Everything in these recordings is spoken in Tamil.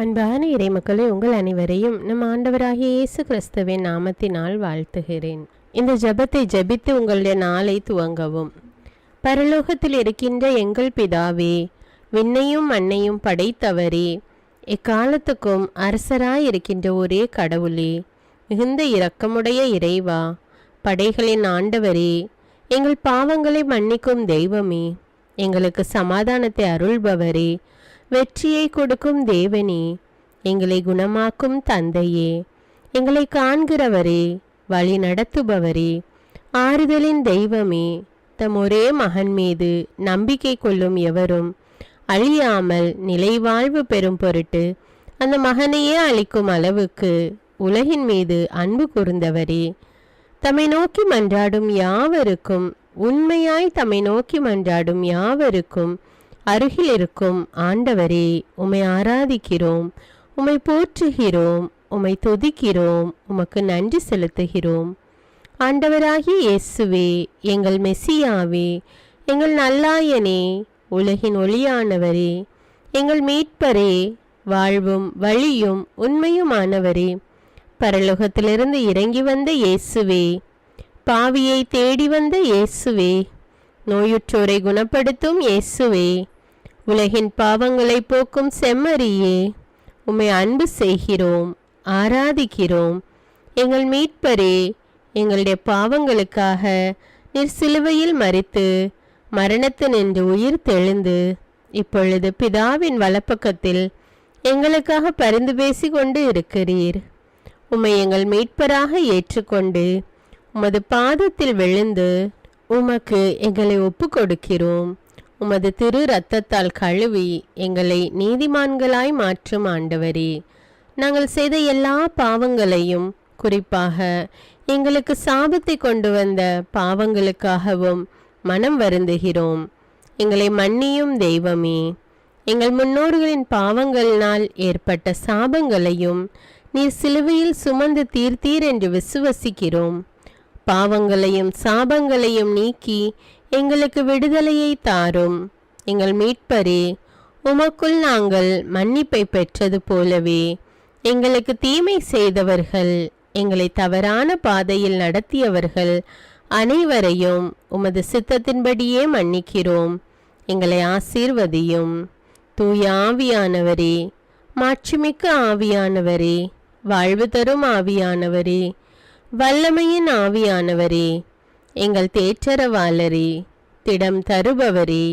அன்பான இறைமக்களே, உங்கள் அனைவரையும் நம் ஆண்டவராகிய இயேசு கிறிஸ்துவின் நாமத்தினால் வாழ்த்துகிறேன். இந்த ஜெபத்தை ஜெபித்து உங்களுடைய நாளை துவங்கவும். பரலோகத்தில் இருக்கின்ற எங்கள் பிதாவே, விண்ணையும் மண்ணையும் படைத்தவரே, எக்காலத்துக்கும் அரசராயிருக்கின்ற ஒரே கடவுளே, மிகுந்த இரக்கமுடைய இறைவா, படைகளின் ஆண்டவரே, எங்கள் பாவங்களை மன்னிக்கும் தெய்வமே, எங்களுக்கு சமாதானத்தை அருள்பவரே, வெற்றியை கொடுக்கும் தேவனே, எங்களை குணமாக்கும் தந்தையே, எங்களை காண்கிறவரே, வழி நடத்துபவரே, ஆறுதலின் தெய்வமே, தம் ஒரே மகன் மீது நம்பிக்கை கொள்ளும் எவரும் அழியாமல் நிலைவாழ்வு பெறும் பொருட்டு அந்த மகனையே அளிக்கும் அளவுக்கு உலகின் மீது அன்பு கூர்ந்தவரே, தம்மை நோக்கி மன்றாடும் யாவருக்கும், உண்மையாய் தம்மை நோக்கி மன்றாடும் யாவருக்கும் அருகில் இருக்கும் ஆண்டவரே, உம்மை ஆராதிக்கிறோம், உம்மை போற்றுகிறோம், உம்மை துதிக்கிறோம், உமக்கு நன்றி செலுத்துகிறோம். ஆண்டவராகிய இயேசுவே, எங்கள் மெசியாவே, எங்கள் நல்லாயனே, உலகின் ஒளியானவரே, எங்கள் மீட்பரே, வாழ்வும் வழியும் உண்மையுமானவரே, பரலோகத்திலிருந்து இறங்கி வந்த இயேசுவே, பாவியை தேடி வந்த இயேசுவே, நோயுற்றோரை குணப்படுத்தும் இயேசுவே, உலகின் பாவங்களை போக்கும் செம்மறியே, உம்மை அன்பு செய்கிறோம், ஆராதிக்கிறோம். எங்கள் மீட்பரே, எங்களுடைய பாவங்களுக்காக நீர் சிலுவையில் மரித்து மரணத்தினின்று உயிர் தெழுந்து இப்பொழுது பிதாவின் வலப்பக்கத்தில் எங்களுக்காக பரிந்து பேசி கொண்டு இருக்கிறீர். உம்மை எங்கள் மீட்பராக ஏற்றுக்கொண்டு உமது பாதத்தில் விழுந்து உமக்கு எங்களை ஒப்பு கொடுக்கிறோம். உமது திரு இரத்தத்தால் கழுவி எங்களை நீதிமான்களாய் மாற்றும் ஆண்டவரே, நாங்கள் செய்த எல்லா பாவங்களையும், குறிப்பாக எங்களுக்கு சாபத்தை கொண்டு வந்த பாவங்களுக்காகவும் மனம் வருந்துகிறோம். எங்களை மன்னியும் தெய்வமே, எங்கள் முன்னோர்களின் பாவங்களினால் ஏற்பட்ட சாபங்களையும் நீர் சிலுவையில் சுமந்து தீர்த்தீர் என்று விசுவசிக்கிறோம். பாவங்களையும் சாபங்களையும் நீக்கி எங்களுக்கு விடுதலையை தாரும். எங்கள் மீட்பரே, உமக்குள் நாங்கள் மன்னிப்பை பெற்றது போலவே எங்களுக்கு தீமை செய்தவர்கள், எங்களை தவறான பாதையில் நடத்தியவர்கள் அனைவரையும் உமது சித்தத்தின்படியே மன்னிக்கிறோம். எங்களை ஆசீர்வதியும். தூய ஆவியானவரே, மாட்சிமிக்க ஆவியானவரே, வாழ்வு தரும் ஆவியானவரே, வல்லமையின் ஆவியானவரே, எங்கள் தேற்றரவாளரே, திடம் தருபவரே,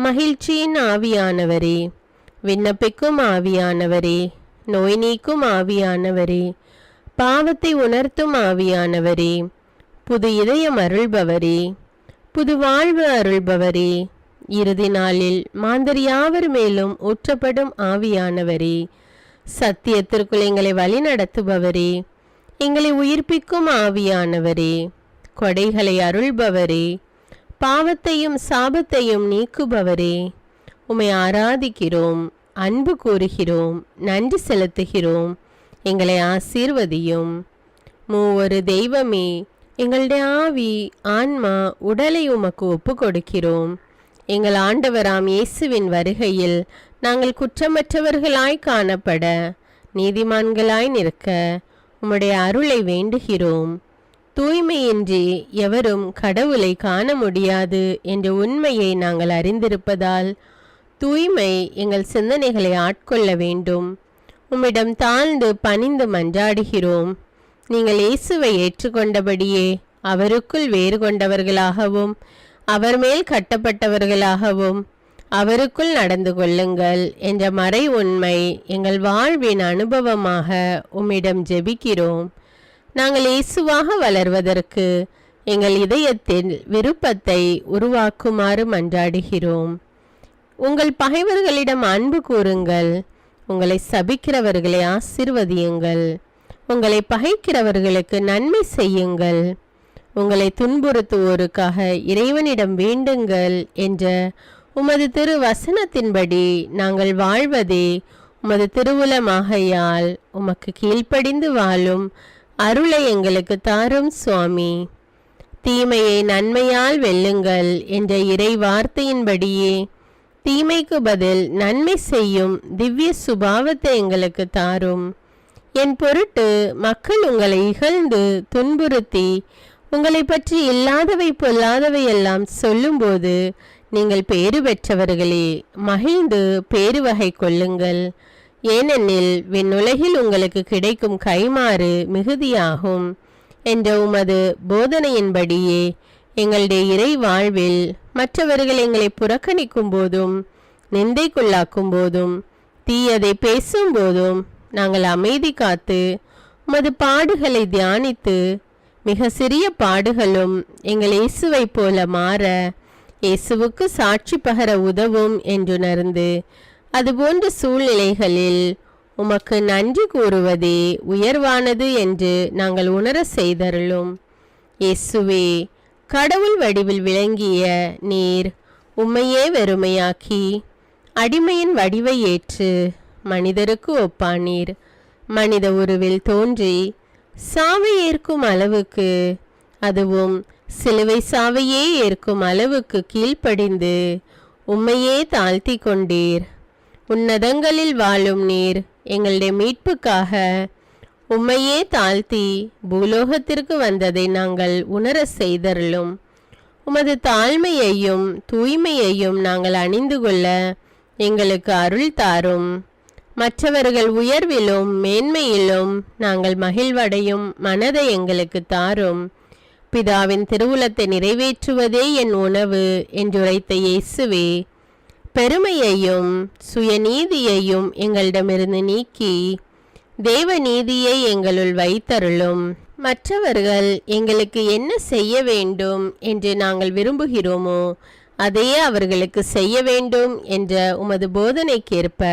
மகிழ்ச்சியின் ஆவியானவரே, விண்ணப்பிக்கும் ஆவியானவரே, நோய் நீக்கும் ஆவியானவரே, பாவத்தை உணர்த்தும் ஆவியானவரே, புது இதயம் அருள்பவரே, புது வாழ்வு அருள்பவரே, இறுதி நாளில் மாந்தர் யாவர் மேலும் ஊற்றப்படும் ஆவியானவரே, சத்தியத்திற்குள் எங்களை வழி நடத்துபவரே, எங்களை உயிர்ப்பிக்கும் ஆவியானவரே, கொடைகளை அருள்பவரே, பாவத்தையும் சாபத்தையும் நீக்குபவரே, உம்மை ஆராதிக்கிறோம், அன்பு கூறுகிறோம், நன்றி செலுத்துகிறோம். எங்களை ஆசீர்வதியும். மூவொரு தெய்வமே, எங்களுடைய ஆவி, ஆன்மா, உடலை உமக்கு ஒப்பு கொடுக்கிறோம். எங்கள் ஆண்டவராம் இயேசுவின் வருகையில் நாங்கள் குற்றமற்றவர்களாய் காணப்பட, நீதிமான்களாய் நிற்க உம்முடைய அருளை வேண்டுகிறோம். தூய்மையின்றி எவரும் கடவுளை காண முடியாது என்ற உண்மையை நாங்கள் அறிந்திருப்பதால் தூய்மை எங்கள் சிந்தனைகளை ஆட்கொள்ள வேண்டும். உம்மிடம் தாழ்ந்து பணிந்து மன்றாடுகிறோம். நீங்கள் இயேசுவை ஏற்றுக்கொண்டபடியே அவருக்குள் வேறு கொண்டவர்களாகவும் அவர் மேல் கட்டப்பட்டவர்களாகவும் அவருக்குள் நடந்து கொள்ளுங்கள் என்ற மறை உண்மை எங்கள் வாழ்வின் அனுபவமாக உம்மிடம் ஜெபிக்கிறோம். நாங்கள் இயேசுவாக வளர்வதற்கு எங்கள் இதயத்தில் விருப்பத்தை உருவாக்குமாறு மன்றாடுகிறோம். உங்கள் பகைவர்களிடம் அன்பு கூறுங்கள், உங்களை சபிக்கிறவர்களை ஆசீர்வதியுங்கள், உங்களை பகைக்கிறவர்களுக்கு நன்மை செய்யுங்கள், உங்களை துன்புறுத்துவோருக்காக இறைவனிடம் வேண்டுங்கள் என்ற உமது திரு வசனத்தின்படி நாங்கள் வாழ்வதே உமது திருவுலமாகையால் உமக்கு கீழ்ப்படிந்து வாழும் அருளை எங்களுக்கு தாரும் சுவாமி. தீமையை நன்மையால் வெல்லுங்கள் என்ற இறை வார்த்தையின்படியே தீமைக்கு பதில் நன்மை செய்யும் திவ்ய சுபாவத்தை எங்களுக்கு தாரும். என் பொருட்டு மக்கள் உங்களை இகழ்ந்து துன்புறுத்தி உங்களை பற்றி இல்லாதவை பொல்லாதவை எல்லாம் சொல்லும்போது நீங்கள் பேறு பெற்றவர்களே, மகிழ்ந்து பேறு வகை கொள்ளுங்கள். ஏனெனில் விண்ணுலகில் உங்களுக்கு கிடைக்கும் கைமாறு மிகுதியாகும் என்ற உமது போதனையின்படியே எங்களுடைய இறை வாழ்வில் மற்றவர்கள் எங்களை புறக்கணிக்கும் போதும் நிந்தைக்குள்ளாக்கும் போதும் தீயதை பேசும் போதும் நாங்கள் அமைதி காத்து உமது பாடுகளை தியானித்து மிக சிறிய பாடுகளும் எங்கள் இயேசுவை போல மாற இயேசுவுக்கு சாட்சி பகர உதவும் என்றுணர்ந்து அதுபோன்ற சூழ்நிலைகளில் உமக்கு நன்றி கூறுவதே உயர்வானது என்று நாங்கள் உணர செய்தருளும். இயேசுவே, கடவுள் வடிவில் விளங்கிய நீர் உம்மையே வெறுமையாக்கி அடிமையின் வடிவை ஏற்று மனிதருக்கு ஒப்பானீர். மனித உருவில் தோன்றி சாவை ஏற்கும் அளவுக்கு, அதுவும் சிலுவை சாவையே ஏற்கும் அளவுக்கு கீழ்ப்படிந்து உம்மையே தாழ்த்தி கொண்டீர். உன்னதங்களில் வாழும் நீர் எங்களுடைய மீட்புக்காக உம்மையே தாழ்த்தி பூலோகத்திற்கு வந்ததை நாங்கள் உணர செய்தருளும். உமது தாழ்மையையும் தூய்மையையும் நாங்கள் அணிந்து கொள்ள எங்களுக்கு அருள் தாரும். மற்றவர்கள் உயர்விலும் மேன்மையிலும் நாங்கள் மகிழ்வடையும் மனதை எங்களுக்கு தாரும். பிதாவின் திருவுளத்தை நிறைவேற்றுவதே என் உணவு என்றுரைத்த இயேசுவே, பெருமையையும் சுயநீதியையும் எங்களிடமிருந்து நீக்கி தேவ நீதியை எங்களுள் வைத்தருளும். மற்றவர்கள் எங்களுக்கு என்ன செய்ய வேண்டும் என்று நாங்கள் விரும்புகிறோமோ அதையே அவர்களுக்கு செய்ய வேண்டும் என்ற உமது போதனைக்கேற்ப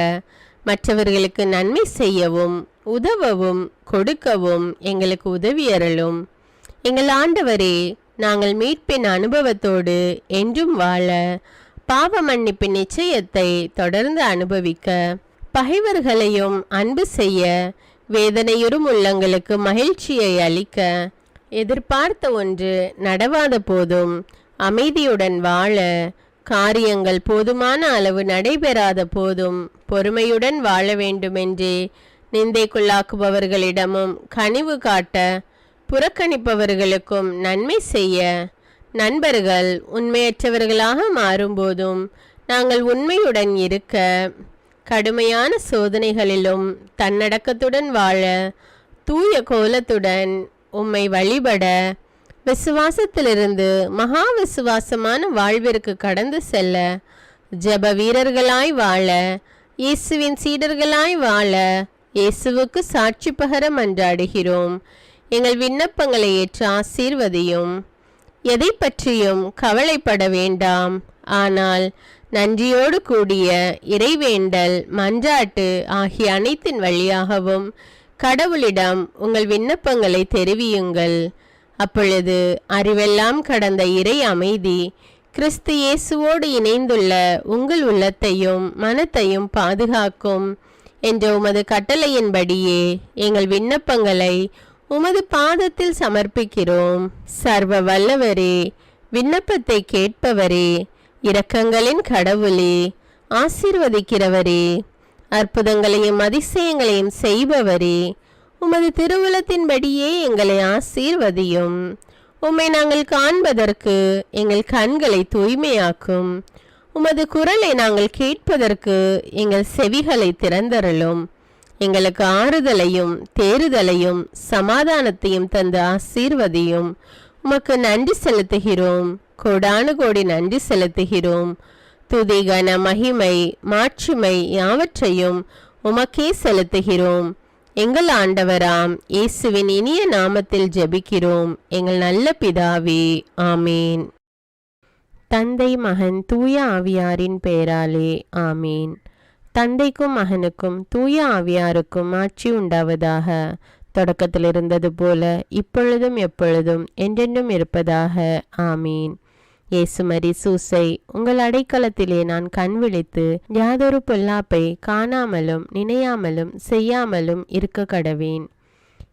மற்றவர்களுக்கு நன்மை செய்யவும் உதவவும் கொடுக்கவும் எங்களுக்கு உதவியருளும். எங்கள் ஆண்டவரே, நாங்கள் மீட்பின் அனுபவத்தோடு என்றும் வாழ பாவ மன்னிப்பின் நிச்சயத்தை தொடர்ந்து அனுபவிக்க பகைவர்களையும் அன்பு செய்ய வேதனையுறும் உள்ளங்களுக்கு மகிழ்ச்சியை அளிக்க எதிர்பார்த்த ஒன்று நடவாத போதும் அமைதியுடன் வாழ காரியங்கள் போதுமான அளவு நடைபெறாத போதும் பொறுமையுடன் வாழ வேண்டுமென்றே நிந்தைக்குள்ளாக்குபவர்களிடமும் கனிவு காட்ட புறக்கணிப்பவர்களுக்கும் நன்மை செய்ய நண்பர்கள் உண்மையற்றவர்களாக மாறும்போதும் நாங்கள் உண்மையுடன் இருக்க கடுமையான சோதனைகளிலும் தன்னடக்கத்துடன் வாழ தூய கோலத்துடன் உம்மை வழிபட விசுவாசத்திலிருந்து மகா விசுவாசமான வாழ்விற்கு கடந்து செல்ல ஜெப வீரர்களாய் வாழ இயேசுவின் சீடர்களாய் வாழ இயேசுவுக்கு சாட்சி பகர மன்றாடுகிறோம். எங்கள் விண்ணப்பங்களை ஏற்று ஆசீர்வதியும். எதை பற்றியும் கவலைப்பட வேண்டாம். ஆனால் நன்றியோடு கூடிய இறைவேண்டல் மன்றாட்டு ஆகிய அனைத்தின் வழியாகவும் கடவுளிடம் உங்கள் விண்ணப்பங்களை தெரிவியுங்கள். அப்பொழுது அறிவெல்லாம் கடந்த இறை அமைதி கிறிஸ்து இயேசுவோடு இணைந்துள்ள உங்கள் உள்ளத்தையும் மனத்தையும் பாதுகாக்கும் என்ற உமது கட்டளையின்படியே எங்கள் விண்ணப்பங்களை உமது பாதத்தில் சமர்ப்பிக்கிறோம். சர்வ வல்லவரே, விண்ணப்பத்தை கேட்பவரே, இரக்கங்களின் கடவுளே, ஆசீர்வதிக்கிறவரே, அற்புதங்களையும் அதிசயங்களையும் செய்பவரே, உமது திருவுளத்தின்படியே எங்களை ஆசீர்வதியும். உம்மை நாங்கள் காண்பதற்கு எங்கள் கண்களை தூய்மையாக்கும். உமது குரலை நாங்கள் கேட்பதற்கு எங்கள் செவிகளை திறந்தருளும். எங்களுக்கு ஆறுதலையும் தேறுதலையும் சமாதானத்தையும் தந்து ஆசீர்வதியும். உமக்கு நன்றி செலுத்துகிறோம். கோடானு கோடி நன்றி செலுத்துகிறோம். துதி கன மகிமை மாட்சிமை யாவற்றையும் உமக்கே செலுத்துகிறோம். எங்கள் ஆண்டவராம் இயேசுவின் இனிய நாமத்தில் ஜெபிக்கிறோம் எங்கள் நல்ல பிதாவே, ஆமீன். தந்தை மகன் தூய ஆவியாரின் பெயராலே ஆமீன். தந்தைக்கும் மகனுக்கும் தூய ஆவியாருக்கும் ஆட்சி உண்டாவதாக. தொடக்கத்தில் இருந்தது போல இப்பொழுதும் எப்பொழுதும் என்றென்றும் இருப்பதாக, ஆமீன். இயேசுமரி சூசை, உங்கள் அடைக்கலத்திலே நான் கண் விழித்து யாதொரு பொல்லாப்பை காணாமலும் நினையாமலும் செய்யாமலும் இருக்க கடவேன்.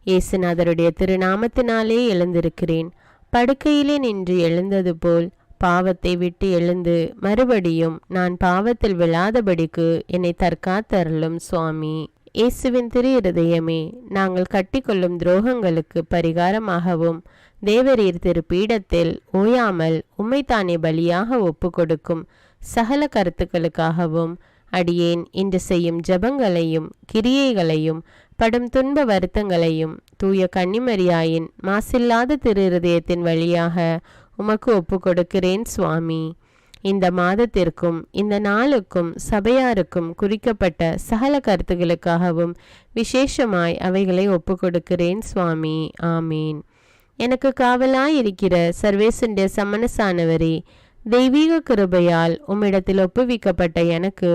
இயேசுநாதருடைய திருநாமத்தினாலே எழுந்திருக்கிறேன். படுக்கையிலே நின்று எழுந்தது போல் பாவத்தை விட்டு எழுந்து மறுபடியும் நான் பாவத்தில் விழாதபடிக்கு என்னை தற்காத்தருளும் சுவாமி. இயேசுவின் திரு இருதயமே, நாங்கள் கட்டிக்கொள்ளும் துரோகங்களுக்கு பரிகாரமாகவும் தேவரீர் திரு பீடத்தில் ஓயாமல் உம்மைத்தானே பலியாக ஒப்பு கொடுக்கும் சகல கருத்துக்களுக்காகவும் அடியேன் இன்று செய்யும் ஜபங்களையும் கிரியைகளையும் படும் துன்ப வருத்தங்களையும் தூய கன்னிமரியாயின் மாசில்லாத திரு இருதயத்தின் வழியாக உமக்கு ஒப்பு கொடுக்கிறேன் சுவாமி. இந்த மாதத்திற்கும் இந்த நாளுக்கும் சபையாருக்கும் குறிக்கப்பட்ட சகல கருத்துகளுக்காகவும் விசேஷமாய் அவைகளை ஒப்பு கொடுக்கிறேன் சுவாமி. ஆமீன். எனக்கு காவலாயிருக்கிற சர்வேசுடைய சமனசானவரே, தெய்வீக கிருபையால் உம்மிடத்தில் ஒப்புவிக்கப்பட்ட எனக்கு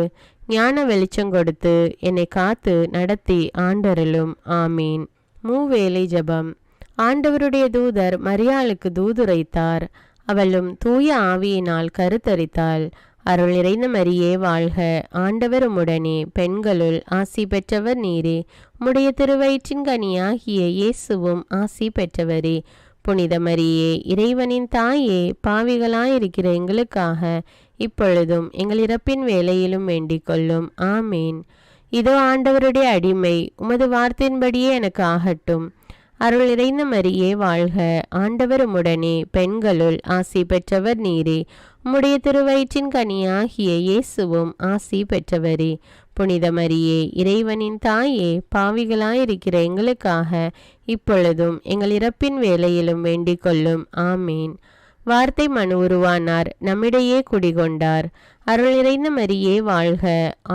ஞான வெளிச்சம் கொடுத்து என்னை காத்து நடத்தி ஆண்டருளும். ஆமீன். மூவேளை ஜபம். ஆண்டவருடைய தூதர் மரியாளுக்கு தூதுரைத்தார். அவளும் தூய ஆவியினால் கருத்தரித்தாள். அருள் நிறைந்த மரியே வாழ்க, ஆண்டவர் உம்முடனே, பெண்களுள் ஆசி பெற்றவர் நீரே. உம்முடைய திருவயிற்றின் கனியாகிய இயேசுவும் ஆசி பெற்றவரே. புனித மரியே, இறைவனின் தாயே, பாவிகளாயிருக்கிற எங்களுக்காக இப்பொழுதும் எங்கள் இறப்பின் வேளையிலும் வேண்டிக் கொள்ளும். ஆமீன். இதோ ஆண்டவருடைய அடிமை, உமது வார்த்தையின்படியே எனக்கு ஆகட்டும். அருள் நிறைந்த மரியே வாழ்க, ஆண்டவர் உம்முடனே, பெண்களுள் ஆசி பெற்றவர் நீரே. உம்முடைய திருவயிற்றின் கனியாகிய இயேசுவும் ஆசி பெற்றவரே. புனித மரியே, இறைவனின் தாயே, பாவிகளாயிருக்கிற எங்களுக்காக இப்பொழுதும் எங்கள் இறப்பின் வேளையிலும் வேண்டிக் கொள்ளும். ஆமீன். வார்த்தை மனு உருவானார், நம்மிடையே குடிகொண்டார். அருள் நிறைந்த மரியே வாழ்க,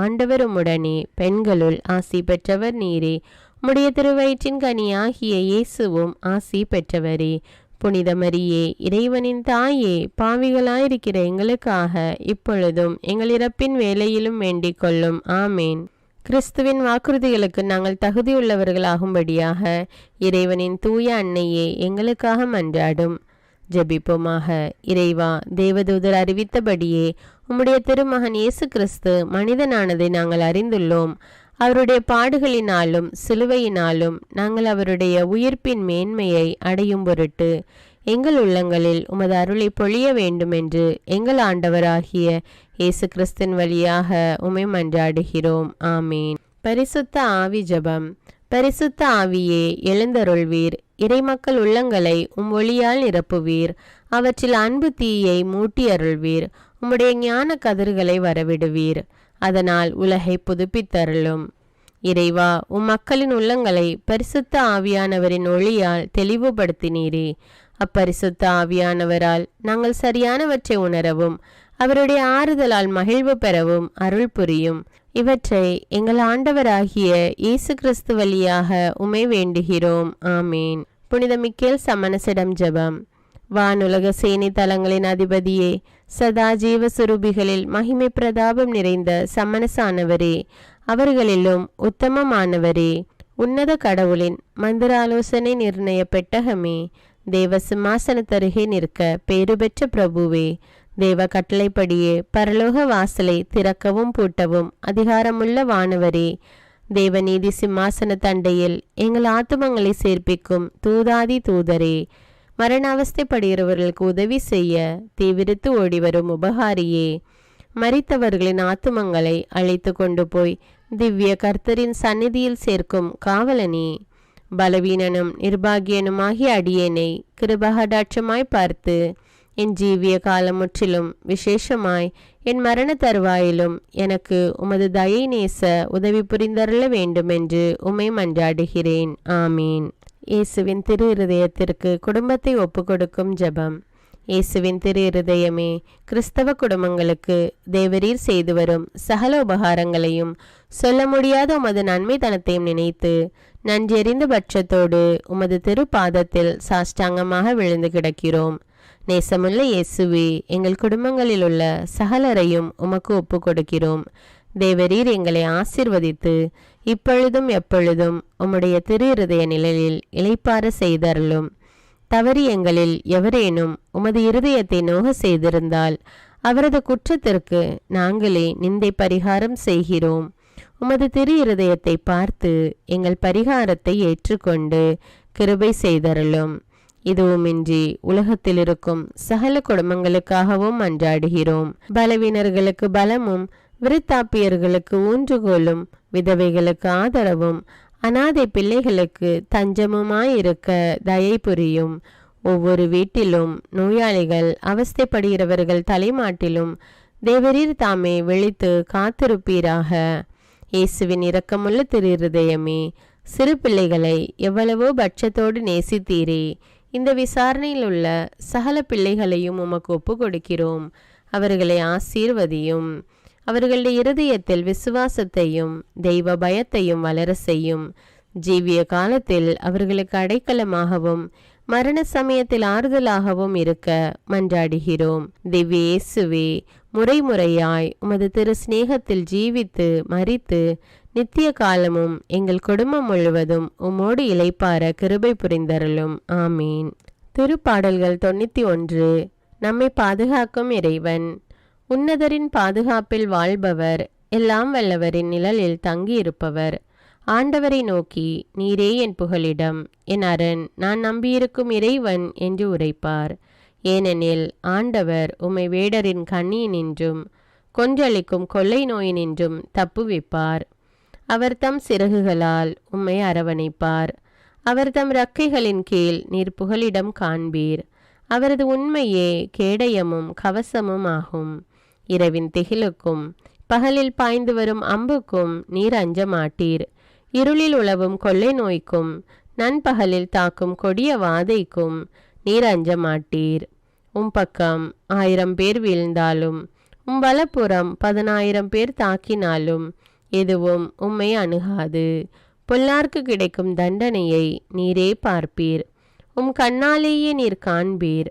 ஆண்டவர் உம்முடனே, பெண்களுள் ஆசி பெற்றவர் நீரே. உம்முடைய திருவயிற்றின் கனியாகிய இயேசுவும் ஆசி பெற்றவரே. புனித மரியே, இறைவனின் தாயே, பாவிகளாயிருக்கிற எங்களுக்காக இப்பொழுதும் எங்கள் இறப்பின் வேளையிலும் வேண்டிக் கொள்ளும். ஆமேன். கிறிஸ்துவின் வாக்குறுதிகளுக்கு நாங்கள் தகுதியுள்ளவர்களாகும்படியாக இறைவனின் தூய அன்னையே எங்களுக்காக மன்றாடும். ஜெபிப்போமாக. இறைவா, தேவதூதர் அறிவித்தபடியே உம்முடைய திருமகன் இயேசு கிறிஸ்து மனிதனானதை நாங்கள் அறிந்துள்ளோம். அவருடைய பாடுகளினாலும் சிலுவையினாலும் நாங்கள் அவருடைய உயிர்ப்பின் மேன்மையை அடையும் பொருட்டு எங்கள் உள்ளங்களில் உமது அருளை பொழிய வேண்டுமென்று எங்கள் ஆண்டவராகிய இயேசு கிறிஸ்தின் வழியாக உம்மை மன்றாடுகிறோம். ஆமீன். பரிசுத்த ஆவி ஜெபம். பரிசுத்த ஆவியே, எழுந்தருள்வீர். இறைமக்கள் உள்ளங்களை ஒளியால் நிரப்புவீர். அவற்றில் அன்பு தீயை மூட்டி அருள்வீர். உம்முடைய ஞான கதிர்களை வரவிடுவீர். அதனால் உலகை புதுப்பித்தருளும். இறைவா, மக்களின் உள்ளங்களை பரிசுத்த ஆவியானவரின் ஒளியால் தெளிவுபடுத்தினீரே. அப்பரிசுத்த ஆவியானவரால் நாங்கள் சரியானவற்றை உணரவும் அவருடைய ஆறுதலால் மகிழ்வு பெறவும் அருள் புரியும். இவற்றை எங்கள் ஆண்டவராகிய இயேசு கிறிஸ்து வழியாக உம்மை வேண்டுகிறோம். ஆமீன். புனித மிக்கேல் சமணசிடம் ஜெபம். வானுலக சேனை தலங்களின் அதிபதியே, சதா ஜீவ சுரூபிகளில் மகிமை பிரதாபம் நிறைந்த சமணசானவரே, அவர்களிலும் உத்தமமானவரே, உன்னத கடவுளின் மந்திராலோசனை நிர்ணய பெட்டகமே, தேவ சிம்மாசனத்தருகே நிற்க பேறு பெற்ற பிரபுவே, தேவ கட்டளைப்படியே பரலோக வாசலை திறக்கவும் பூட்டவும் அதிகாரமுள்ள வானவரே, தேவநீதி சிம்மாசன தண்டையில் எங்கள் ஆத்துமங்களை சேர்ப்பிக்கும் தூதாதி தூதரே, மரண அவஸ்தைப்படுகிறவர்களுக்கு உதவி செய்ய தீவிரித்து ஓடிவரும் உபகாரியே, மரித்தவர்களின் ஆத்துமங்களை அழைத்து கொண்டு போய் திவ்ய கர்த்தரின் சந்நிதியில் சேர்க்கும் காவலனே, பலவீனனும் நிர்பாகியனுமாகிய அடியேனை கிருபகடாட்சமாய் பார்த்து என் ஜீவிய காலம் முற்றிலும் விசேஷமாய் என் மரண தருவாயிலும் எனக்கு உமது தயை நேச உதவி புரிந்தருள வேண்டுமென்று உம்மை மன்றாடுகிறேன். ஆமீன். இயேசுவின் திரு இருதயத்திற்கு குடும்பத்தை ஒப்புக்கொடுக்கும் ஜெபம். இயேசுவின் திரு இருதயமே, கிறிஸ்தவ குடும்பங்களுக்கு தேவரீர் செய்து வரும் சகல உபகாரங்களையும் சொல்ல முடியாத உமது நன்மைத்தனத்தையும் நினைத்து நன்றியறிந்த பட்சத்தோடு உமது திரு பாதத்தில் சாஷ்டாங்கமாக விழுந்து கிடக்கிறோம். நேசமுள்ள இயேசுவே, எங்கள் குடும்பங்களில் உள்ள சகலரையும் உமக்கு ஒப்பு கொடுக்கிறோம். தேவரீர் எங்களை ஆசிர்வதித்து இப்பொழுதும் எப்பொழுதும் உம்முடைய திரு இருதய நிழலில் இளைப்பாற செய்தருளும். தவறி எங்களில் எவரேனும் உமது இருதயத்தை நோக செய்திருந்தால் அவரது குற்றத்திற்கு நாங்களே நிந்தை பரிகாரம் செய்கிறோம். உமது திரு இருதயத்தை பார்த்து எங்கள் பரிகாரத்தை ஏற்றுக்கொண்டு கிருபை செய்தருளும். இதுவுமின்றி உலகத்தில் இருக்கும் சகல குடும்பங்களுக்காகவும் மன்றாடுகிறோம். பலவீனர்களுக்கு பலமும், விருத்தாப்பியர்களுக்கு ஊன்றுகோலும், விதவைகளுக்கு ஆதரவும், அனாதை பிள்ளைகளுக்கு தஞ்சமுமாயிருக்க தயை புரியும். ஒவ்வொரு வீட்டிலும் நோயாளிகள், அவஸ்தைப்படுகிறவர்கள் தலைமாட்டிலும் தேவரீர் தாமே விழித்து காத்திருப்பீராக. இயேசுவின் இரக்கமுள்ள திருஇருதயமே, சிறு பிள்ளைகளை எவ்வளவோ பட்சத்தோடு நேசித்தீரே. இந்த விசாரணையில் உள்ள சகல பிள்ளைகளையும் உமக்கு ஒப்பு கொடுக்கிறோம். அவர்களை ஆசீர்வதியும். அவர்களுடைய இருதயத்தில் விசுவாசத்தையும் தெய்வ பயத்தையும் வளர செய்யும். ஜீவிய காலத்தில் அவர்களுக்கு அடைக்கலமாகவும் மரண சமயத்தில் ஆறுதலாகவும் இருக்க மன்றாடுகிறோம். திவ்ய இயேசுவே, முறைமுறையாய் உமது திரு சிநேகத்தில் ஜீவித்து மரித்து நித்திய காலமும் எங்கள் குடும்பம் முழுவதும் உம்மோடு இளைப்பார கிருபை புரிந்தருளும். ஆமீன். திருப்பாடல்கள் 91. நம்மை பாதுகாக்கும் இறைவன். உன்னதரின் பாதுகாப்பில் வாழ்பவர், எல்லாம் வல்லவரின் நிழலில் தங்கியிருப்பவர். ஆண்டவரை நோக்கி, நீரே என் புகலிடம், என் அரண், நான் நம்பியிருக்கும் இறைவன் என்று உரைப்பார். ஏனெனில் ஆண்டவர் உம்மை வேடரின் கண்ணியினின்றும் கொன்றளிக்கும் கொள்ளை நோயினின்றும் தப்புவிப்பார். அவர் தம் சிறகுகளால் உம்மை அரவணைப்பார். அவர் தம் இறக்கைகளின் கீழ் நீர் புகலிடம் காண்பீர். அவரது உண்மையே கேடயமும் கவசமும் ஆகும். இரவின் திகிலுக்கும் பகலில் பாய்ந்து வரும் அம்புக்கும் நீர் அஞ்ச மாட்டீர். இருளில் உலவும் கொள்ளை நோய்க்கும் நண்பகலில் தாக்கும் கொடிய வாதைக்கும் நீர் அஞ்ச மாட்டீர். பக்கம் 1000 பேர் வீழ்ந்தாலும் வலப்புறம் 10,000 பேர் தாக்கினாலும் எதுவும் உம்மை அணுகாது. பொல்லார்க்கு கிடைக்கும் தண்டனையை நீரே பார்ப்பீர். கண்ணாலேயே நீர் காண்பீர்.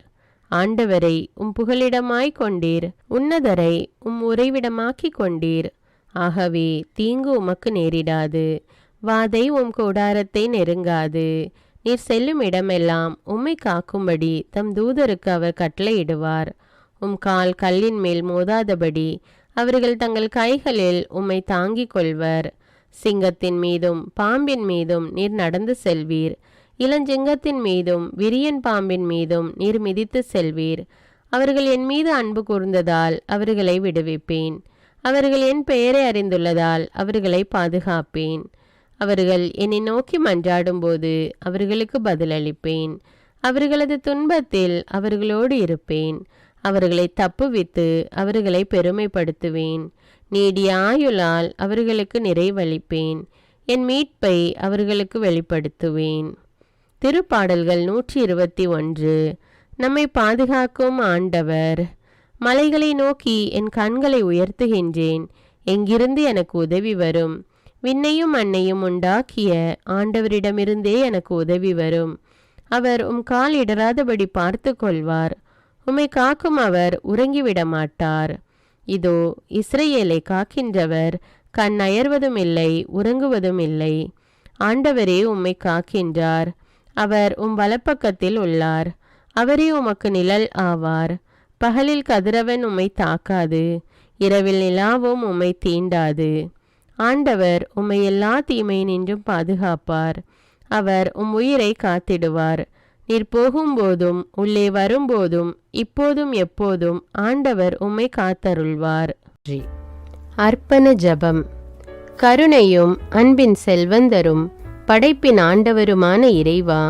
ஆண்டவரை புகலிடமாய் கொண்டீர். உன்னதரை உறைவிடமாக்கி கொண்டீர். ஆகவே தீங்கு உமக்கு நேரிடாது. வாதை கூடாரத்தை நெருங்காது. நீர் செல்லும் இடமெல்லாம் உம்மை காக்கும்படி தம் தூதருக்கு அவர் கட்டளையிடுவார். கால் கல்லின் மேல் மோதாதபடி அவர்கள் தங்கள் கைகளில் உம்மை தாங்கிக் கொள்வர். சிங்கத்தின் மீதும் பாம்பின் மீதும் நீர் நடந்து செல்வீர். இளஞ்சிங்கத்தின் மீதும் விரியன் பாம்பின் மீதும் நீர் மிதித்து செல்வீர். அவர்கள் என் மீது அன்பு கூர்ந்ததால் அவர்களை விடுவிப்பேன். அவர்கள் என் பெயரை அறிந்துள்ளதால் அவர்களை பாதுகாப்பேன். அவர்கள் என்னை நோக்கி மன்றாடும் போது அவர்களுக்கு பதிலளிப்பேன். அவர்களது துன்பத்தில் அவர்களோடு இருப்பேன். அவர்களை தப்புவித்து அவர்களை பெருமைப்படுத்துவேன். நீடிய ஆயுளால் அவர்களுக்கு நிறைவளிப்பேன். என் மீட்பை அவர்களுக்கு வெளிப்படுத்துவேன். திருப்பாடல்கள் 121. நம்மை பாதுகாக்கும் ஆண்டவர். மலைகளை நோக்கி என் கண்களை உயர்த்துகின்றேன். எங்கிருந்து எனக்கு உதவி வரும்? விண்ணையும் மண்ணையும் உண்டாக்கிய ஆண்டவரிடமிருந்தே எனக்கு உதவி வரும். அவர் கால் இடராதபடி பார்த்து கொள்வார். உம்மை காக்கும் அவர் உறங்கிவிட மாட்டார். இதோ இஸ்ரவேலை காக்கின்றவர் கண் அயர்வதும் இல்லை, உறங்குவதும் இல்லை. ஆண்டவரே உம்மை காக்கின்றார். அவர் வலப்பக்கத்தில் உள்ளார். அவரே உமக்கு நிழல் ஆவார். பகலில் கதிரவன் உம்மை தாக்காது, இரவில் நிலாவும் உம்மை தீண்டாது. ஆண்டவர் உம்மை எல்லா தீமையினின்றும் பாதுகாப்பார். அவர் உயிரை காத்திடுவார். நீர் போகும்போதும் உள்ளே வரும்போதும் இப்போதும் எப்போதும் ஆண்டவர் உம்மை காத்தருள்வார். அர்ப்பண ஜபம். கருணையும் அன்பின் செல்வந்தரும் படைப்பின் ஆண்டவருமான இறைவா,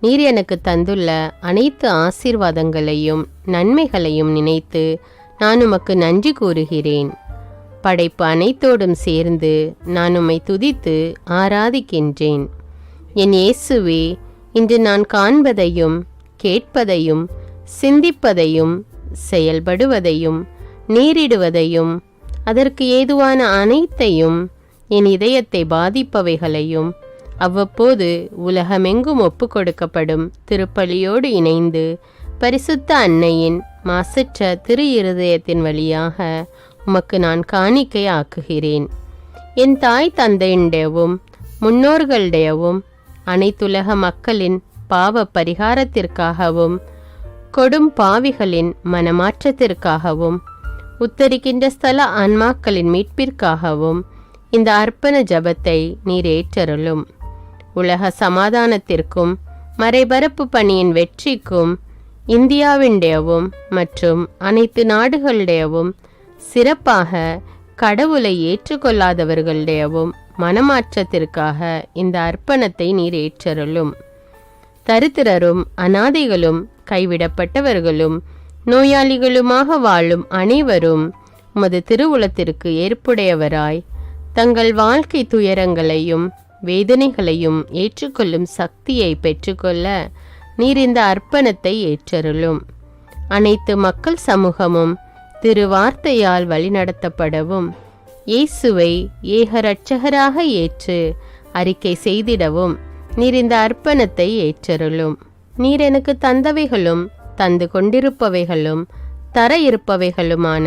நீர் எனக்கு தந்துள்ள அனைத்து ஆசீர்வாதங்களையும் நன்மைகளையும் நினைத்து நான் உமக்கு நன்றி கூறுகிறேன். படைப்பு அனைத்தோடும் சேர்ந்து நான் உம்மை துதித்து ஆராதிக்கின்றேன். என் இயேசுவே, இன்று நான் காண்பதையும் கேட்பதையும் சிந்திப்பதையும் செயல்படுவதையும் நேரிடுவதையும் அதற்கு ஏதுவான அனைத்தையும் என் இதயத்தை பாதிப்பவைகளையும் அவ்வப்போது உலகமெங்கும் ஒப்பு கொடுக்கப்படும் திருப்பலியோடு இணைந்து பரிசுத்த அன்னையின் மாசற்ற திரு இருதயத்தின் வழியாக உமக்கு நான் காணிக்கை ஆக்குகிறேன். என் தாய் தந்தையுடையவும் முன்னோர்களுடையவும் அனைத்துலக மக்களின் பாவ பரிகாரத்திற்காகவும் கொடும் பாவிகளின் மனமாற்றத்திற்காகவும் உத்தரிக்கின்ற ஸ்தல ஆன்மாக்களின் மீட்பிற்காகவும் இந்த அர்ப்பண ஜபத்தை நீர் ஏற்றருளும். உலக சமாதானத்திற்கும் மறைபரப்பு பணியின் வெற்றிக்கும் இந்தியாவினுடையவும் மற்றும் அனைத்து நாடுகளுடையவும் சிறப்பாக கடவுளை ஏற்றுக்கொள்ளாதவர்களுடையவும் மனமாற்றத்திற்காக இந்த அர்ப்பணத்தை நீர் ஏற்றருளும். தரித்திரரும் அனாதைகளும் கைவிடப்பட்டவர்களும் நோயாளிகளுமாக வாழும் அனைவரும் உமது திருவுளத்திற்கு ஏற்புடையவராய் தங்கள் வாழ்க்கை துயரங்களையும் வேதனைகளையும் ஏற்றுக்கொள்ளும் சக்தியை பெற்றுக்கொள்ள நீர் இந்த அர்ப்பணத்தை ஏற்றருளும். அனைத்து மக்கள் சமூகமும் திருவார்த்தையால் வழிநடத்தப்படவும் இயேசுவை ஏக இரட்சகராக ஏற்று அறிக்கை செய்திடவும் நீர் இந்த அர்ப்பணத்தை ஏற்றருளும். நீர் எனக்கு தந்தவைகளும் தந்து கொண்டிருப்பவைகளும் தர இருப்பவைகளுமான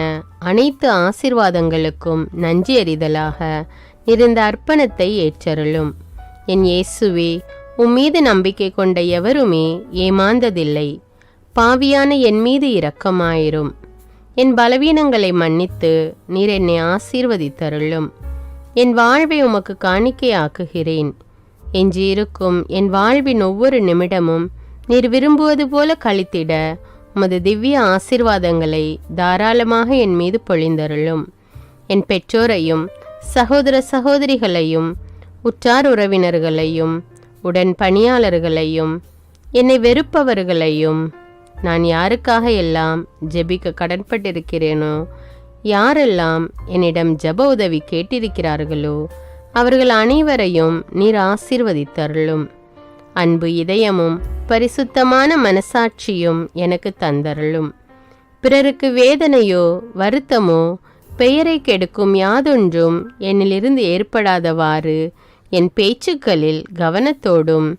அனைத்து ஆசீர்வாதங்களுக்கும் நன்றி அறிதலாக நீர் இந்த அர்ப்பணத்தை ஏற்றருளும். என் இயேசுவே, உம்மீது நம்பிக்கை கொண்ட எவருமே ஏமாந்ததில்லை. பாவியான என் மீது இரக்கமாயிரும். என் பலவீனங்களை மன்னித்து நீர் என்னை ஆசீர்வதித்தருளும். என் வாழ்வை உமக்கு காணிக்கையாக்குகிறேன். எஞ்சியிருக்கும் என் வாழ்வின் ஒவ்வொரு நிமிடமும் நீர் விரும்புவது போல கழித்திட உமது திவ்ய ஆசீர்வாதங்களை தாராளமாக என் மீது பொழிந்தருளும். என் பெற்றோரையும் சகோதர சகோதரிகளையும் உற்றார் உறவினர்களையும் உடன் பணியாளர்களையும் என்னை வெறுப்பவர்களையும் நான் யாருக்காக எல்லாம் ஜெபிக்க கடன்பட்டிருக்கிறேனோ, யாரெல்லாம் என்னிடம் ஜெப உதவி கேட்டிருக்கிறார்களோ அவர்கள் அனைவரையும் நீர் ஆசீர்வதித்தருளும். அன்பு இதயமும் பரிசுத்தமான மனசாட்சியும் எனக்கு தந்தருளும். பிறருக்கு வேதனையோ வருத்தமோ பெயரை கெடுக்கும் யாதொன்றும் என்னிலிருந்து ஏற்படாதவாறு என் பேச்சுக்களில் கவனத்தோடும்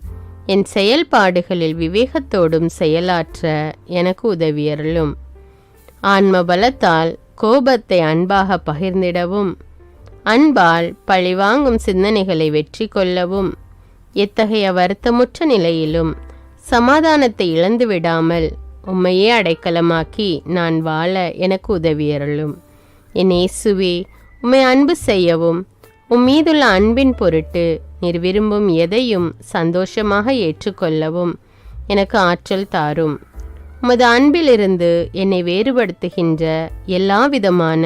என் செயல்பாடுகளில் விவேகத்தோடும் செயலாற்ற எனக்கு உதவியருளும். ஆன்ம பலத்தால் கோபத்தை அன்பாக பகிர்ந்திடவும் அன்பால் பழிவாங்கும் சிந்தனைகளை வெற்றி கொள்ளவும் எத்தகைய வருத்தமுற்ற நிலையிலும் சமாதானத்தை இழந்து விடாமல் உம்மையே அடைக்கலமாக்கி நான் வாழ எனக்கு உதவியருளும். என் இயேசுவே, உம்மை அன்பு செய்யவும் உம்மீதுள்ள அன்பின் பொருட்டு நீர் விரும்பும் எதையும் சந்தோஷமாக ஏற்றுக்கொள்ளவும் எனக்கு ஆற்றல் தாரும். உமது அன்பிலிருந்து என்னை வேறுபடுத்துகின்ற எல்லா விதமான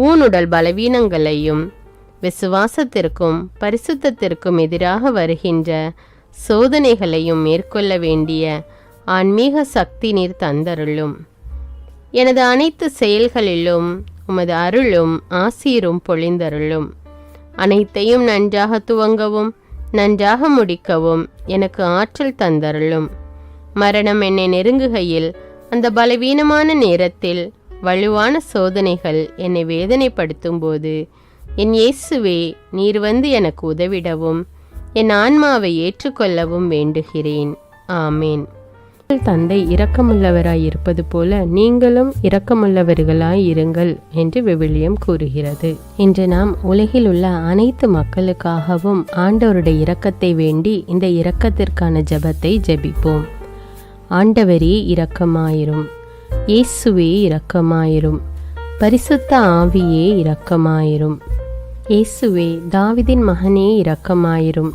ஊனுடல் பலவீனங்களையும் விசுவாசத்திற்கும் பரிசுத்தத்திற்கும் எதிராக வருகின்ற சோதனைகளையும் மேற்கொள்ள வேண்டிய ஆன்மீக சக்தி நீர் தந்தருளும். எனது அனைத்து செயல்களிலும் உமது அருளும் ஆசீரும் பொழிந்தருளும். அனைத்தையும் நன்றாக துவங்கவும் நன்றாக முடிக்கவும் எனக்கு ஆற்றல் தந்தருளும். மரணம் என்னை நெருங்குகையில் அந்த பலவீனமான நேரத்தில் வலுவான சோதனைகள் என்னை வேதனைப்படுத்தும் போது என் இயேசுவே, நீர் வந்து எனக்கு உதவிடவும் என் ஆன்மாவை ஏற்றுக்கொள்ளவும் வேண்டுகிறேன். ஆமேன். தந்தை இரக்கமுள்ளவராய் இருப்பது போல நீங்களும் இரக்கமுள்ளவர்களாய் இருங்கள் என்று விவிலியம் கூறுகிறது. இன்று நாம் உலகில் உள்ள அனைத்து மக்களுக்காகவும் ஆண்டவருடைய இரக்கத்தை வேண்டி இந்த இரக்கத்திற்கான ஜெபத்தை ஜெபிப்போம். ஆண்டவரே இரக்கமாயிரும். இயேசுவே இரக்கமாயிரும். பரிசுத்த ஆவியே இரக்கமாயிரும். இயேசுவே, தாவீதின் மகனே இரக்கமாயிரும்.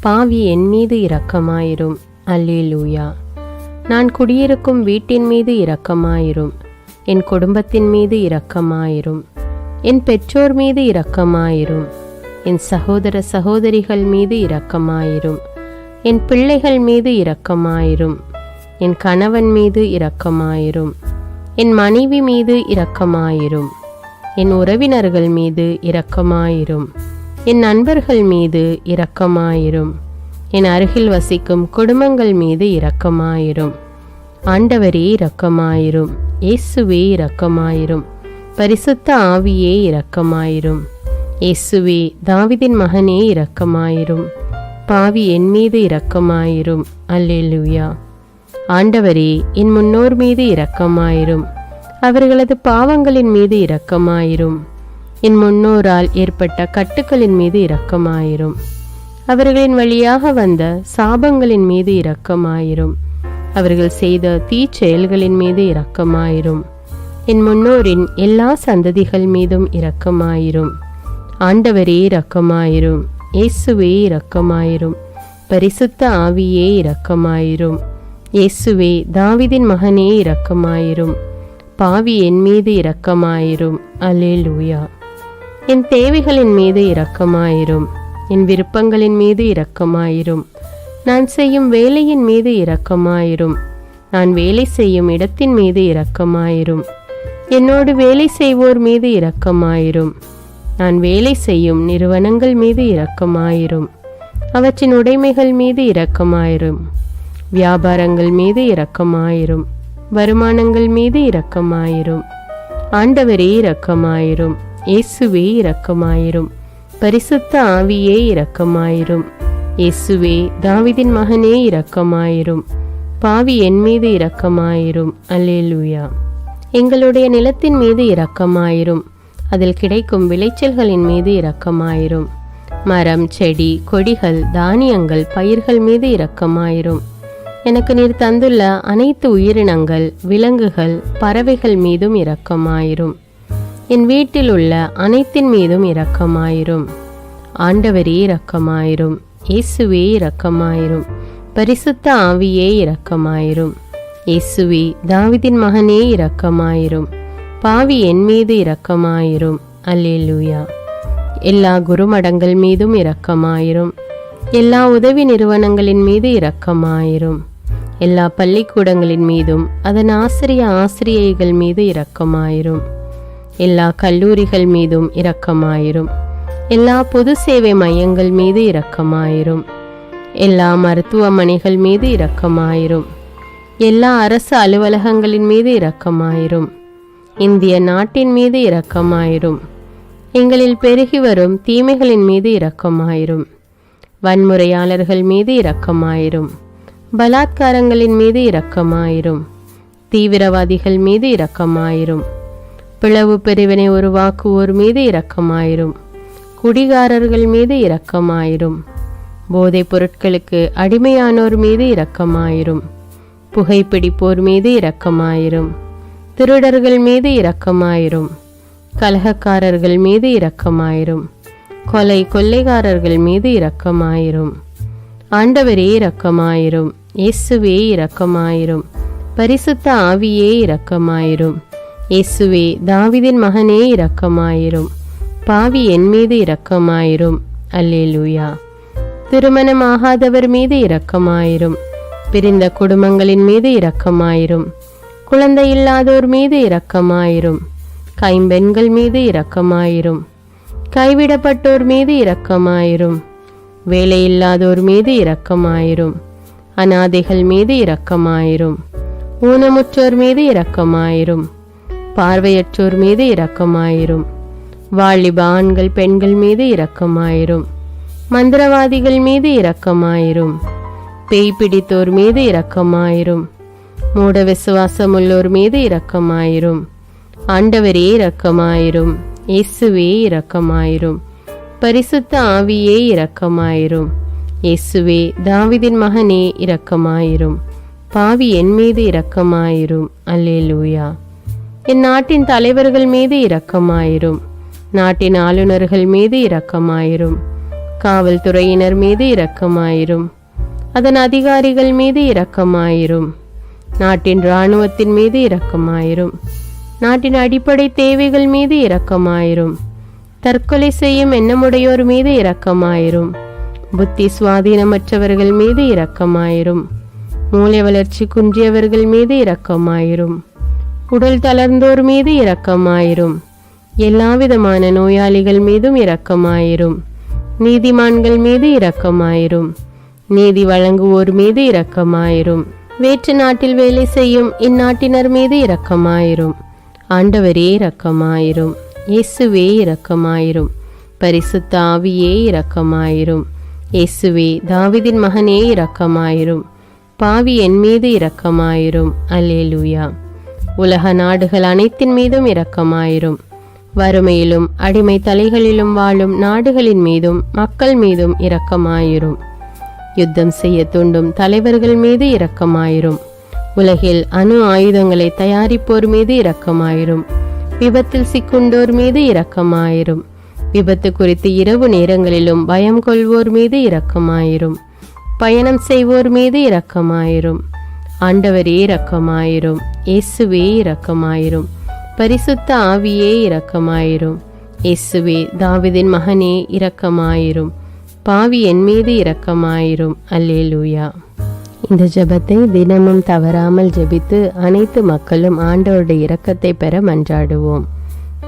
பாவி என் மீது இரக்கமாயிரும். அல்லேலூயா. நான் குடியிருக்கும் வீட்டின் மீது இரக்கமாயிரும். என் குடும்பத்தின் மீது இரக்கமாயிரும். என் பெற்றோர் மீது இரக்கமாயிரும். என் சகோதர சகோதரிகள் மீது இரக்கமாயிரும். என் பிள்ளைகள் மீது இரக்கமாயிரும். என் கணவன் மீது இரக்கமாயிரும். என் மனைவி மீது இரக்கமாயிரும். என் உறவினர்கள் மீது இரக்கமாயிரும். என் நண்பர்கள் மீது இரக்கமாயிரும். என் அருகில் வசிக்கும் குடும்பங்கள் மீது இரக்கமாயிரும். ஆண்டவரே இரக்கமாயிரும். இயேசுவே இரக்கமாயிரும். பரிசுத்த ஆவியே இரக்கமாயிரும். இயேசுவே, தாவீதின் மகனே இரக்கமாயிரும். பாவி என் மீது இரக்கமாயிரும். அல்லேலூயா. ஆண்டவரே, என் முன்னோர் மீது இரக்கமாயிரும். அவர்களது பாவங்களின் மீது இரக்கமாயிரும். என் முன்னோரால் ஏற்பட்ட கட்டுக்களின் மீது இரக்கமாயிரும். அவர்களின் வழியாக வந்த சாபங்களின் மீது இரக்கமாயிரும். அவர்கள் செய்த தீச்செயல்களின் மீது இரக்கமாயிரும். என் முன்னோரின் எல்லா சந்ததிகள் மீதும் இரக்கமாயிரும். ஆண்டவரே இரக்கமாயிரும். இயேசுவே இரக்கமாயிரும். பரிசுத்த ஆவியே இரக்கமாயிரும். இயேசுவே தாவீதின் மகனே இரக்கமாயிரும். பாவி என் மீது இரக்கமாயிரும். அல்லேலூயா. என் தேவைகளின் மீது இரக்கமாயிரும். என் விருப்பங்களின் மீது இரக்கமாயிரும். நான் செய்யும் வேலையின் மீது இரக்கமாயிரும். நான் வேலை செய்யும் இடத்தின் மீது இரக்கமாயிரும். என்னோடு வேலை செய்வோர் மீது இரக்கமாயிரும். நான் வேலை செய்யும் நிறுவனங்கள் மீது இரக்கமாயிரும். அவற்றின் உடைமைகள் மீது இரக்கமாயிரும். வியாபாரங்கள் மீது இரக்கமாயிரும். வருமானங்கள் மீது இரக்கமாயிரும். ஆண்டவரே இரக்கமாயிரும். இயேசுவே இரக்கமாயிரும். பரிசுத்த ஆவியே இரக்கமாயிரும். இயேசுவே தாவீதின் மகனே இரக்கமாயிரும். பாவி என் மீது இரக்கமாயிரும். அல்லேலூயா. எங்களுடைய நிலத்தின் மீது இரக்கமாயிரும். அதில் கிடைக்கும் விளைச்சல்களின் மீது இரக்கமாயிரும். மரம், செடி, கொடிகள், தானியங்கள், பயிர்கள் மீது இரக்கமாயிரும். எனக்கு நீர் தந்துள்ள அனைத்து உயிரினங்கள், விலங்குகள், பறவைகள் மீதும் இரக்கமாயிரும். என் வீட்டில் உள்ள அனைத்தின் மீதும் இரக்கமாயிரும். ஆண்டவரே இரக்கமாயிரும். இயேசுவே இரக்கமாயிரும். பரிசுத்த ஆவியே இரக்கமாயிரும். இயேசுவே தாவீதின் மகனே இரக்கமாயிரும். பாவி என் மீது இரக்கமாயிரும். அல்லேலூயா. எல்லா குருமடங்கள் மீதும் இரக்கமாயிரும். எல்லா உதவி நிறுவனங்களின் மீது இரக்கமாயிரும். எல்லா பள்ளிக்கூடங்களின் மீதும் அதன் ஆசிரியைகள் மீது இரக்கமாயிரும். எல்லா கல்லூரிகள் மீதும் இரக்கமாயிரும். எல்லா பொது சேவை மையங்கள் மீது இரக்கமாயிரும். எல்லா மருத்துவமனைகள் மீது இரக்கமாயிரும். எல்லா அரசு அலுவலகங்களின் மீது இரக்கமாயிரும். இந்திய நாட்டின் மீது இரக்கமாயிரும். எங்களில் பெருகி வரும் தீமைகளின் மீது இரக்கமாயிரும். வன்முறையாளர்கள் மீது இரக்கமாயிரும். பலாத்காரங்களின் மீது இரக்கமாயிரும். தீவிரவாதிகள் மீது இரக்கமாயிரும். பிளவு பிரிவினை உருவாக்குவோர் மீது இரக்கமாயிரும். குடிகாரர்கள் மீது இரக்கமாயிரும். போதைப் பொருட்களுக்கு அடிமையானோர் மீது இரக்கமாயிரும். புகைப்பிடிப்போர் மீது இரக்கமாயிரும். திருடர்கள் மீது இரக்கமாயிரும். கலகக்காரர்கள் மீது இரக்கமாயிரும். கொள்ளைக்காரர்கள் மீது இரக்கமாயிரும். ஆண்டவரே இரக்கமாயிரும். இயேசுவே இரக்கமாயிரும். பரிசுத்த ஆவியே இரக்கமாயிரும். இயேசுவே தாவீதின் மகனே இரக்கமாயிரும். பாவி என் மீது இரக்கமாயிரும். அல்லேலூயா. திருமணமாகாதவர் மீது இரக்கமாயிரும். பிரிந்த குடும்பங்களின் மீது இரக்கமாயிரும். குழந்தை இல்லாதோர் மீது இரக்கமாயிரும். கைம்பெண்கள் மீது இரக்கமாயிரும். கைவிடப்பட்டோர் மீது இரக்கமாயிரும். வேலையில்லாதோர் மீது இரக்கமாயிரும். அநாதைகள் மீது இரக்கமாயிரும். ஊனமுற்றோர் மீது இரக்கமாயிரும். பார்வையற்றோர் மீது இரக்கமாயிரும். வாலிப ஆண்கள் பெண்கள் மீது இரக்கமாயிரும். மந்திரவாதிகள் மீது இரக்கமாயிரும். பேய் பிடித்தோர் மீது இரக்கமாயிரும். மூட விசுவாசமுள்ளோர் மீது இரக்கமாயிரும். ஆண்டவரே இரக்கமாயிரும். இயேசுவே இரக்கமாயிரும். பரிசுத்த ஆவியே இரக்கமாயிரும். இயேசுவே தாவீதின் மகனே இரக்கமாயிரும். பாவி என் மீது இரக்கமாயிரும். அல்லேலூயா. என் நாட்டின் தலைவர்கள் மீது இரக்கமாயிரும். நாட்டின் ஆளுநர்கள் மீது இரக்கமாயிரும். காவல்துறையினர் மீது இரக்கமாயிரும். அதன் அதிகாரிகள் மீது இரக்கமாயிரும். நாட்டின் இராணுவத்தின் மீது இரக்கமாயிரும். நாட்டின் அடிப்படை தேவைகள் மீது இரக்கமாயிரும். தற்கொலை செய்யும் எண்ணமுடையோர் மீது இரக்கமாயிரும். புத்தி சுவாதீனமற்றவர்கள் மீது இரக்கமாயிரும். மூளை வளர்ச்சி குன்றியவர்கள் மீது இரக்கமாயிரும். உடல் தளர்ந்தோர் மீது இரக்கமாயிரும். எல்லாவிதமான நோயாளிகள் மீதும் இரக்கமாயிரும். நீதிமான்கள் மீது இரக்கமாயிரும். நீதி வழங்குவோர் மீது இரக்கமாயிரும். வேற்று நாட்டில் வேலை செய்யும் இந்நாட்டினர் மீது இரக்கமாயிரும். ஆண்டவரே இரக்கமாயிரும். இயேசுவே இரக்கமாயிரும். பரிசுத்த ஆவியே இரக்கமாயிரும். இயேசுவே தாவீதின் மகனே இரக்கமாயிரும். பாவி என் மீது இரக்கமாயிரும். அல்லேலூயா. உலக நாடுகள் அனைத்தின் மீதும் இரக்கமாயிரும். வறுமையிலும் அடிமை தலைகளிலும் வாழும் நாடுகளின் மீதும் மக்கள் மீதும் இரக்கமாயிரும். யுத்தம் செய்ய தூண்டும் தலைவர்கள் மீது இரக்கமாயிரும். உலகில் அணு ஆயுதங்களை தயாரிப்போர் மீது இரக்கமாயிரும். விபத்தில் சிக்குண்டோர் மீது இரக்கமாயிரும். விபத்து குறித்து இரவு நேரங்களிலும் பயம் கொள்வோர் மீது இரக்கமாயிரும். பயணம் செய்வோர் மீது இரக்கமாயிரும். ஆண்டவரே இரக்கமாயிரும். இயேசுவே இரக்கமாயிரும். பரிசுத்த ஆவியே இரக்கமாயிரும். இயேசுவே தாவீதின் மகனே இரக்கமாயிரும். பாவி என் மீது இரக்கமாயிரும். அல்லேலூயா. இந்த ஜெபத்தை தினமும் தவறாமல் ஜெபித்து அனைத்து மக்களும் ஆண்டவருடைய இரக்கத்தை பெற மன்றாடுவோம்.